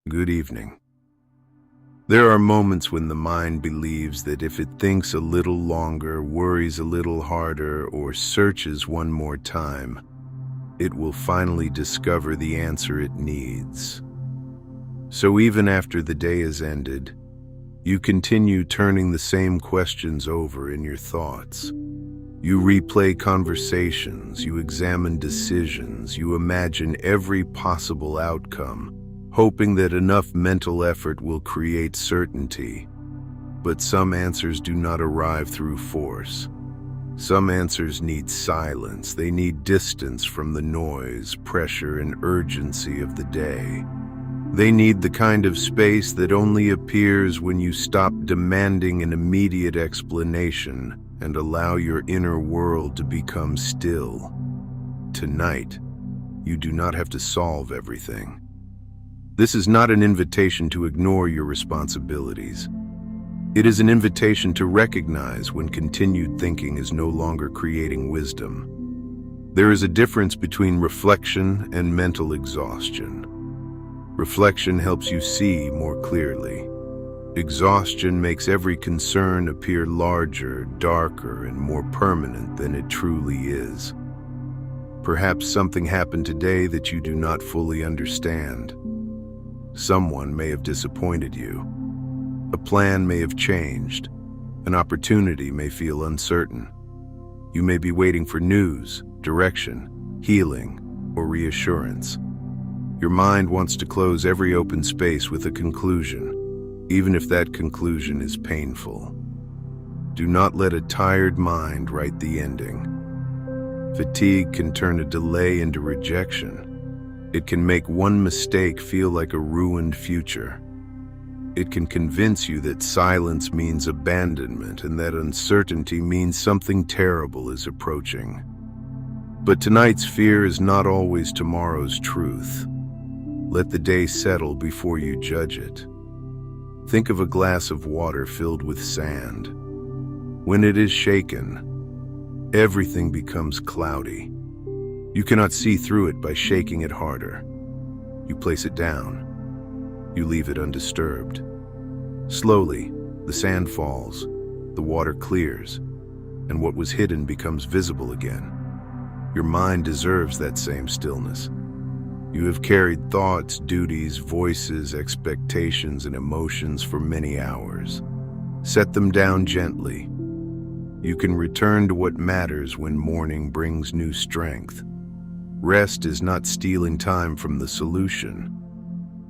Good evening. There are moments when the mind believes that if it thinks a little longer, worries a little harder, or searches one more time, it will finally discover the answer it needs. So even after the day is ended, you continue turning the same questions over in your thoughts. You replay conversations, you examine decisions, you imagine every possible outcome, hoping that enough mental effort will create certainty. But some answers do not arrive through force. Some answers need silence. They need distance from the noise, pressure, and urgency of the day. They need the kind of space that only appears when you stop demanding an immediate explanation and allow your inner world to become still. Tonight, you do not have to solve everything. This is not an invitation to ignore your responsibilities. It is an invitation to recognize when continued thinking is no longer creating wisdom. There is a difference between reflection and mental exhaustion. Reflection helps you see more clearly. Exhaustion makes every concern appear larger, darker, and more permanent than it truly is. Perhaps something happened today that you do not fully understand. Someone may have disappointed you. A plan may have changed. An opportunity may feel uncertain. You may be waiting for news, direction, healing, or reassurance. Your mind wants to close every open space with a conclusion, even if that conclusion is painful. Do not let a tired mind write the ending. Fatigue can turn a delay into rejection. It can make one mistake feel like a ruined future. It can convince you that silence means abandonment and that uncertainty means something terrible is approaching. But tonight's fear is not always tomorrow's truth. Let the day settle before you judge it. Think of a glass of water filled with sand. When it is shaken, everything becomes cloudy. You cannot see through it by shaking it harder. You place it down. You leave it undisturbed. Slowly, the sand falls, the water clears, and what was hidden becomes visible again. Your mind deserves that same stillness. You have carried thoughts, duties, voices, expectations, and emotions for many hours. Set them down gently. You can return to what matters when morning brings new strength. Rest is not stealing time from the solution.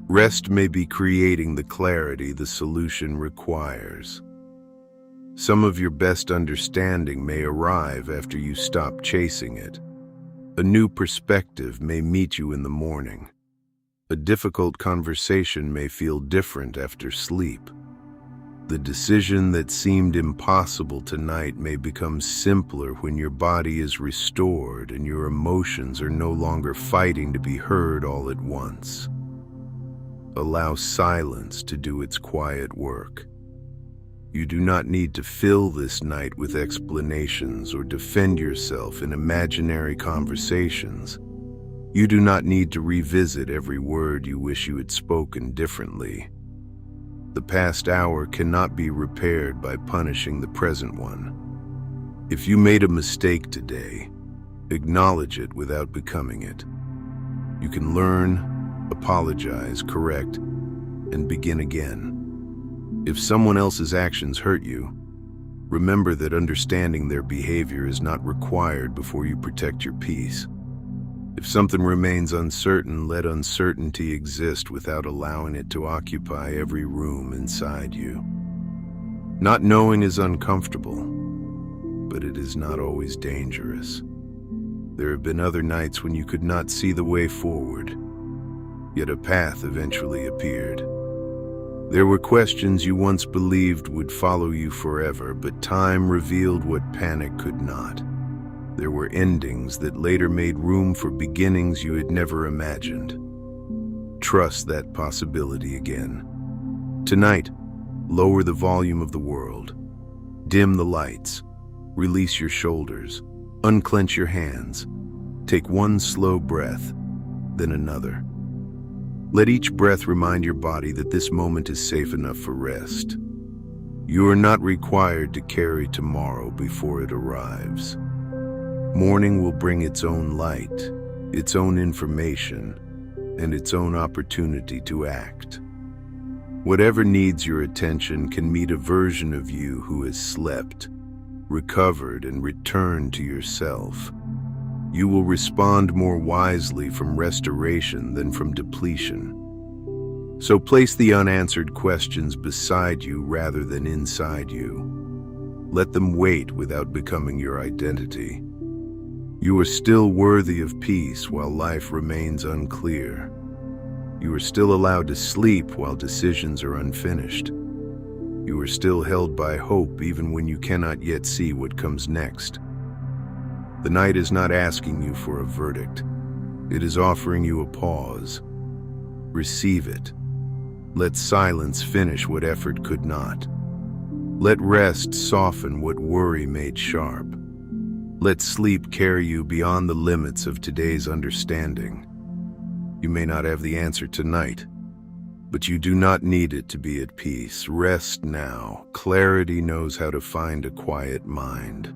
Rest may be creating the clarity the solution requires. Some of your best understanding may arrive after you stop chasing it. A new perspective may meet you in the morning. A difficult conversation may feel different after sleep. The decision that seemed impossible tonight may become simpler when your body is restored and your emotions are no longer fighting to be heard all at once. Allow silence to do its quiet work. You do not need to fill this night with explanations or defend yourself in imaginary conversations. You do not need to revisit every word you wish you had spoken differently. The past hour cannot be repaired by punishing the present one. If you made a mistake today, acknowledge it without becoming it. You can learn, apologize, correct, and begin again. If someone else's actions hurt you, remember that understanding their behavior is not required before you protect your peace. If something remains uncertain, let uncertainty exist without allowing it to occupy every room inside you. Not knowing is uncomfortable, but it is not always dangerous. There have been other nights when you could not see the way forward, yet a path eventually appeared. There were questions you once believed would follow you forever, but time revealed what panic could not. There were endings that later made room for beginnings you had never imagined. Trust that possibility again. Tonight, lower the volume of the world. Dim the lights. Release your shoulders. Unclench your hands. Take one slow breath, then another. Let each breath remind your body that this moment is safe enough for rest. You are not required to carry tomorrow before it arrives. Morning will bring its own light, its own information, and its own opportunity to act. Whatever needs your attention can meet a version of you who has slept, recovered, and returned to yourself. You will respond more wisely from restoration than from depletion. So place the unanswered questions beside you rather than inside you. Let them wait without becoming your identity. You are still worthy of peace while life remains unclear. You are still allowed to sleep while decisions are unfinished. You are still held by hope even when you cannot yet see what comes next. The night is not asking you for a verdict. It is offering you a pause. Receive it. Let silence finish what effort could not. Let rest soften what worry made sharp. Let sleep carry you beyond the limits of today's understanding. You may not have the answer tonight, but you do not need it to be at peace. Rest now. Clarity knows how to find a quiet mind.